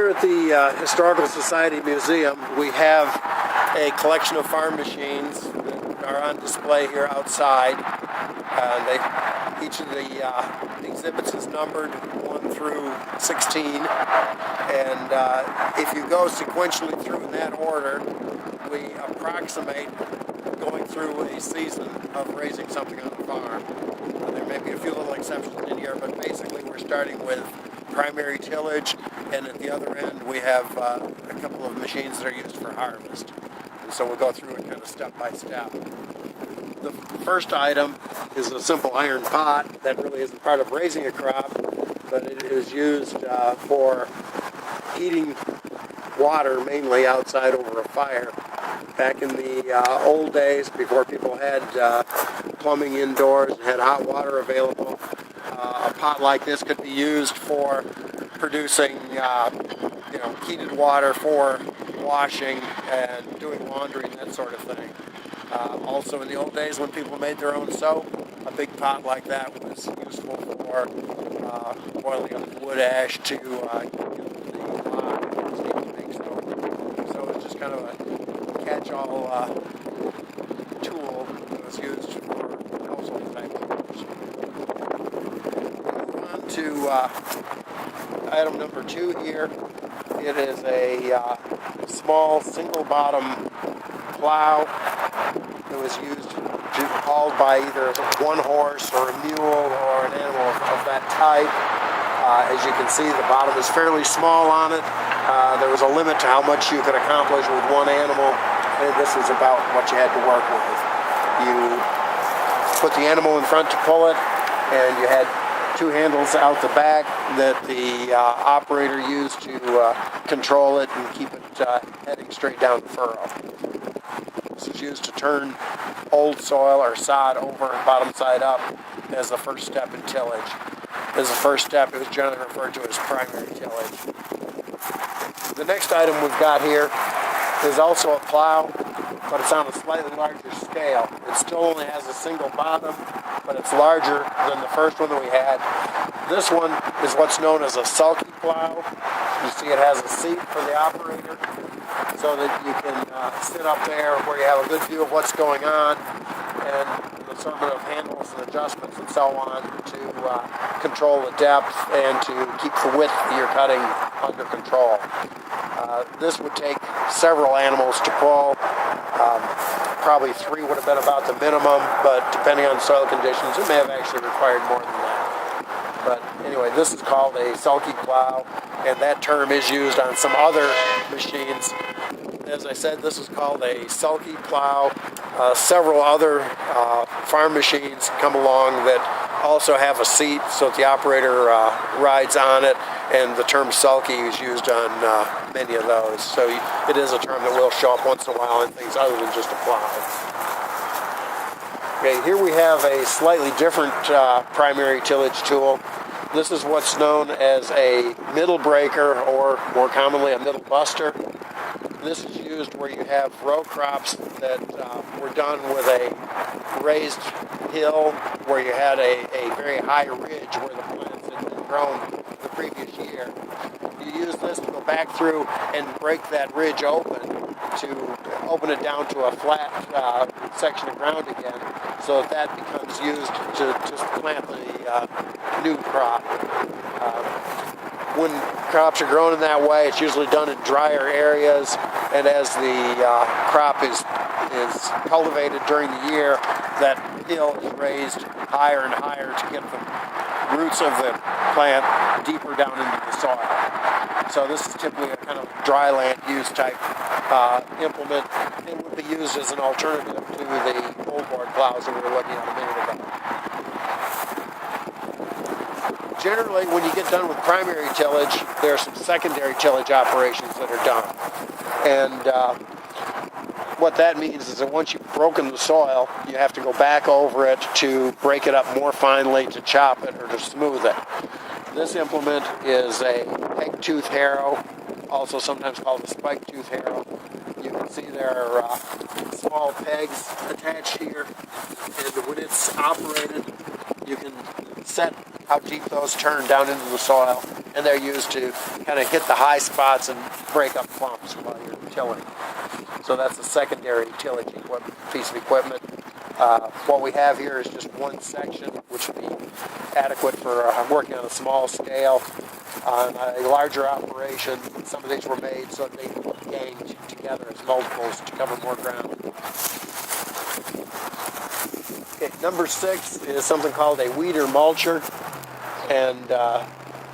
Here at the Historical Society Museum, we have a collection of farm machines that are on display here outside. Each of the exhibits is numbered 1 through 16, and if you go sequentially through in that order, we approximate going through a season of raising something on the farm. There may be a few little exceptions in here, but basically we're starting with primary tillage, and at the other end we have a couple of machines that are used for harvest. And so we'll go through it kind of step by step. The first item is a simple iron pot that really isn't part of raising a crop, but it is used for heating water, mainly outside over a fire. Back in the old days, before people had plumbing indoors and had hot water available, a pot like this could be used for producing heated water for washing and doing laundry and that sort of thing. Also in the old days when people made their own soap, a big pot like that was useful for boiling up wood ash to the lye to make soap. So it's just kind of a catch-all tool that was used for household type use. Move on to item number 2 here. It is a small single-bottom plow that was used hauled by either one horse or a mule or an animal of that type. As you can see, the bottom is fairly small on it. There was a limit to how much you could accomplish with one animal, and this is about what you had to work with. You put the animal in front to pull it, and you had 2 handles out the back that the operator used to control it and keep it heading straight down the furrow. This is used to turn old soil or sod over and bottom side up as the first step in tillage. As the first step, it was generally referred to as primary tillage. The next item we've got here is also a plow, but it's on a slightly larger scale. It still only has a single bottom, but it's larger than the first one that we had. This one is what's known as a sulky plow. You see it has a seat for the operator so that you can sit up there where you have a good view of what's going on, and an assortment of handles and adjustments and so on to control the depth and to keep the width that you're cutting under control. This would take several animals to pull. Probably 3 would have been about the minimum, but depending on soil conditions, it may have actually required more than that. But anyway, this is called a sulky plow, and that term is used on some other machines. As I said, this is called a sulky plow. Several other farm machines come along that also have a seat so that the operator rides on it, and the term sulky is used on many of those. So it is a term that will show up once in a while in things other than just a plow. Okay, here we have a slightly different primary tillage tool. This is what's known as a middle breaker, or more commonly a middle buster. This is used where you have row crops that were done with a raised hill where you had a very high ridge where the plants had been grown the previous year. You use this to go back through and break that ridge open to open it down to a flat section of ground again, so that becomes used to just plant the new crop. When crops are grown in that way, it's usually done in drier areas, and as the crop is cultivated during the year, that hill is raised higher and higher to get the roots of the plant deeper down into the soil. So this is typically a kind of dry land use type implement. It would be used as an alternative to the old board plows that we were looking at a minute ago. Generally, when you get done with primary tillage, there are some secondary tillage operations that are done. And what that means is that once you've broken the soil, you have to go back over it to break it up more finely, to chop it, or to smooth it. This implement is a peg tooth harrow, also sometimes called a spike tooth harrow. You can see there are small pegs attached here, and when it's operated, you can set how deep those turn down into the soil, and they're used to kind of hit the high spots and break up clumps while you're tilling. So that's a secondary tillage piece of equipment. What we have here is just one section, which would be adequate for working on a small scale. On a larger operation, some of these were made so that they could be ganged together as multiples to cover more ground. Okay, number 6 is something called a weeder mulcher, and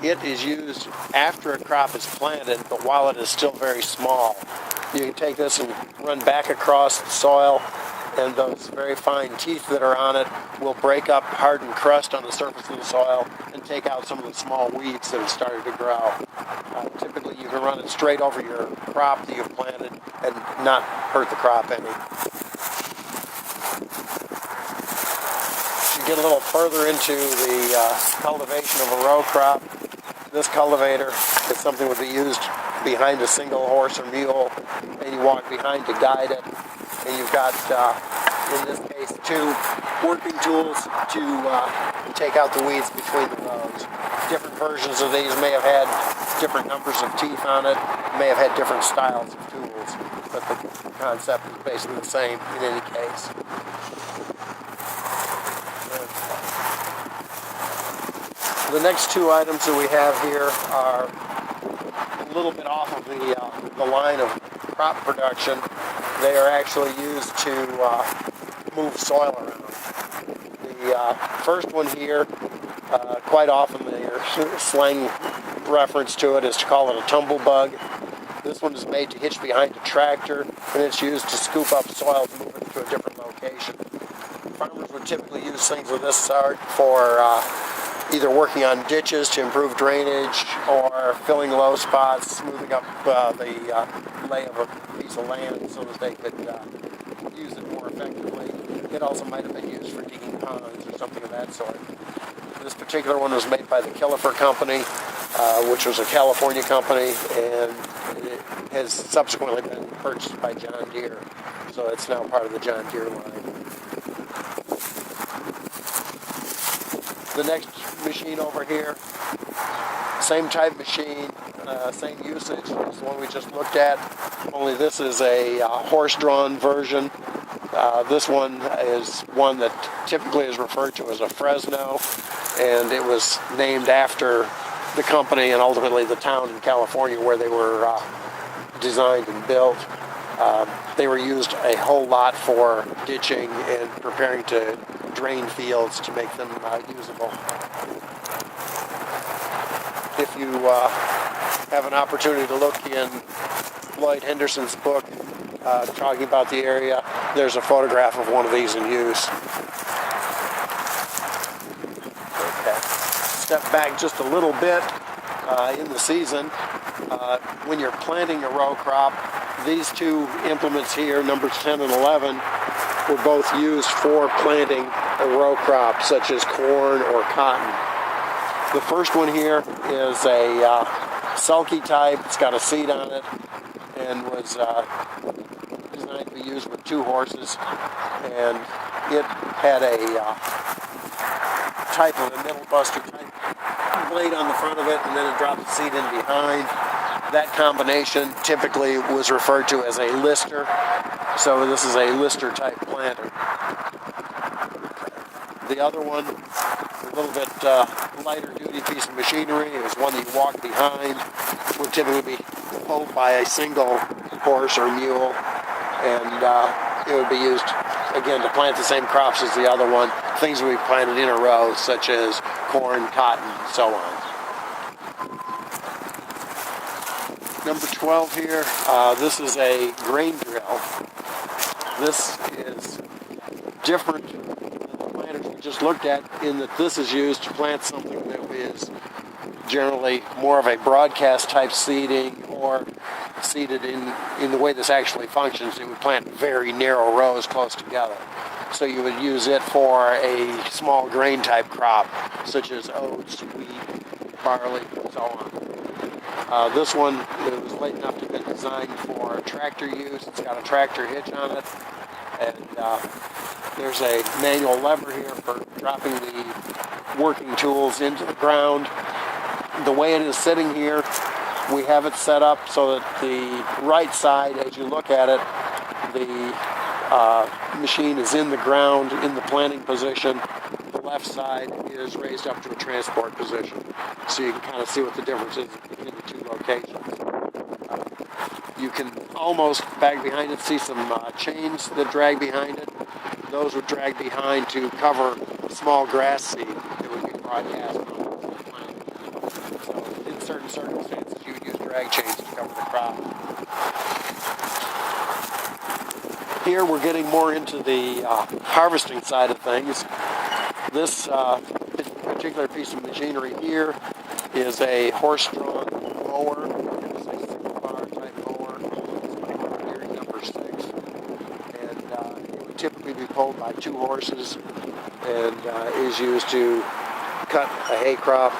it is used after a crop is planted, but while it is still very small. You can take this and run back across the soil, and those very fine teeth that are on it will break up hardened crust on the surface of the soil and take out some of the small weeds that have started to grow. Typically, you can run it straight over your crop that you've planted and not hurt the crop any. You get a little further into the cultivation of a row crop. This cultivator is something that would be used behind a single horse or mule, and you walk behind to guide it. And you've got, in this case, 2 working tools to take out the weeds between the rows. Different versions of these may have had different numbers of teeth on it, may have had different styles of tools, but the concept is basically the same in any case. The next 2 items that we have here are a little bit off of the line of crop production. They are actually used to move soil around. The first one here, quite often their slang reference to it is to call it a tumble bug. This one is made to hitch behind a tractor, and it's used to scoop up soil to move it to a different location. Farmers would typically use things of this sort for either working on ditches to improve drainage or filling low spots, smoothing up the lay of a piece of land so that they could use it more effectively. It also might have been used for digging ponds or something of that sort. This particular one was made by the Killefer Company, which was a California company, and it has subsequently been purchased by John Deere, so it's now part of the John Deere line. The next machine over here, same type machine, same usage as the one we just looked at, only this is a horse-drawn version. This one is one that typically is referred to as a Fresno, and it was named after the company and ultimately the town in California where they were designed and built. They were used a whole lot for ditching and preparing to drain fields to make them usable. If you have an opportunity to look in Lloyd Henderson's book talking about the area, there's a photograph of one of these in use. Okay. Step back just a little bit in the season. When you're planting a row crop, these 2 implements here, numbers 10 and 11, were both used for planting a row crop such as corn or cotton. The first one here is a sulky type. It's got a seat on it and was designed to be used with 2 horses, and it had a type of a middle buster type blade on the front of it, and then it dropped the seat in behind. That combination typically was referred to as a lister, so this is a lister type planter. The other one, a little bit lighter duty piece of machinery, is one that you walk behind, would typically be pulled by a single horse or mule, and it would be used again to plant the same crops as the other one, things we planted in a row such as corn, cotton, and so on. Number 12 here, this is a grain drill. This is different than the planters we just looked at in that this is used to plant something that is generally more of a broadcast type seeding or seeded in the way this actually functions. It would plant very narrow rows close together. So you would use it for a small grain type crop such as oats, wheat, barley, and so on. This one was late enough to be designed for tractor use. It's got a tractor hitch on it, and there's a manual lever here for dropping the working tools into the ground. The way it is sitting here, we have it set up so that the right side, as you look at it, the machine is in the ground in the planting position. The left side is raised up to a transport position. So you can kind of see what the difference is between the two locations. You can almost, back behind it, see some chains that drag behind it. Those would drag behind to cover small grass seed that would be broadcast on the plant. So in certain circumstances, you would use drag chains to cover the crop. Here we're getting more into the harvesting side of things. This particular piece of machinery here is a horse-drawn mower. It's a single-bar type mower. It's Gearing number 6. And it would typically be pulled by 2 horses and is used to cut a hay crop.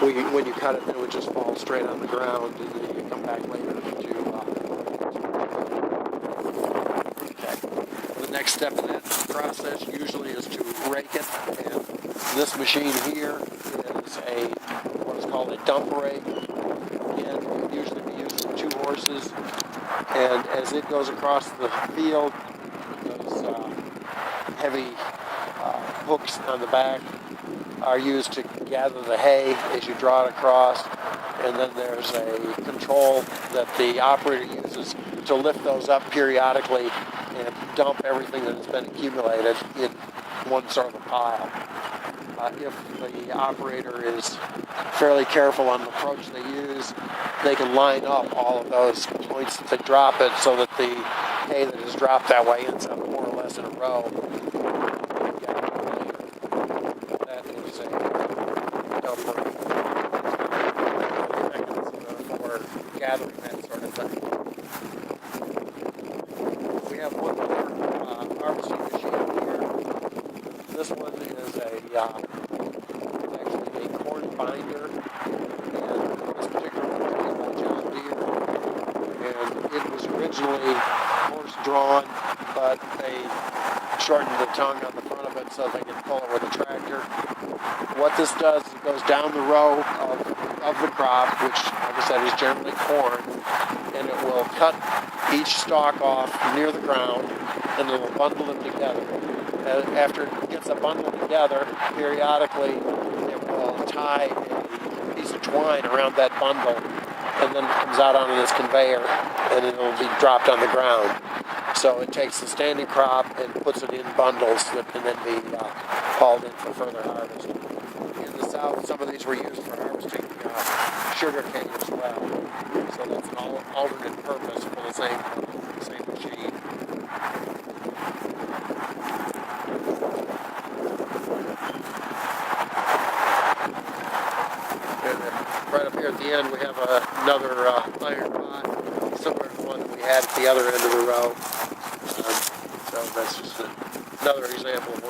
When you cut it, it would just fall straight on the ground, and then you can come back later to the next step in that process usually is to rake it, and this machine here is what is called a dump rake. Again, it would usually be used with 2 horses, and as it goes across the field, those heavy hooks on the back are used to gather the hay as you draw it across, and then there's a control that the operator uses to lift those up periodically and dump everything that has been accumulated in one sort of a pile. If the operator is fairly careful on the approach they use, they can line up all of those points that they drop it so that the hay that is dropped that way ends up more or less in a row. That is a dumper mechanism for gathering that sort of thing. We have one more harvesting machine here. This one is actually a corn binder, and this particular one is by John Deere, and it was originally horse-drawn, but they shortened the tongue on the front of it so they can pull it with a tractor. What this does is it goes down the row of the crop, which, like I said, is generally corn, and it will cut each stalk off near the ground, and it will bundle them together. After it gets a bundle together, periodically it will tie a piece of twine around that bundle, and then it comes out onto this conveyor, and it will be dropped on the ground. So it takes the standing crop and puts it in bundles that can then be hauled in for further harvest. In the south, some of these were used for harvesting sugar cane as well. So that's an alternate purpose for the same machine. And right up here at the end, we have another iron pot, similar to the one that we had at the other end of the row. So that's just another example of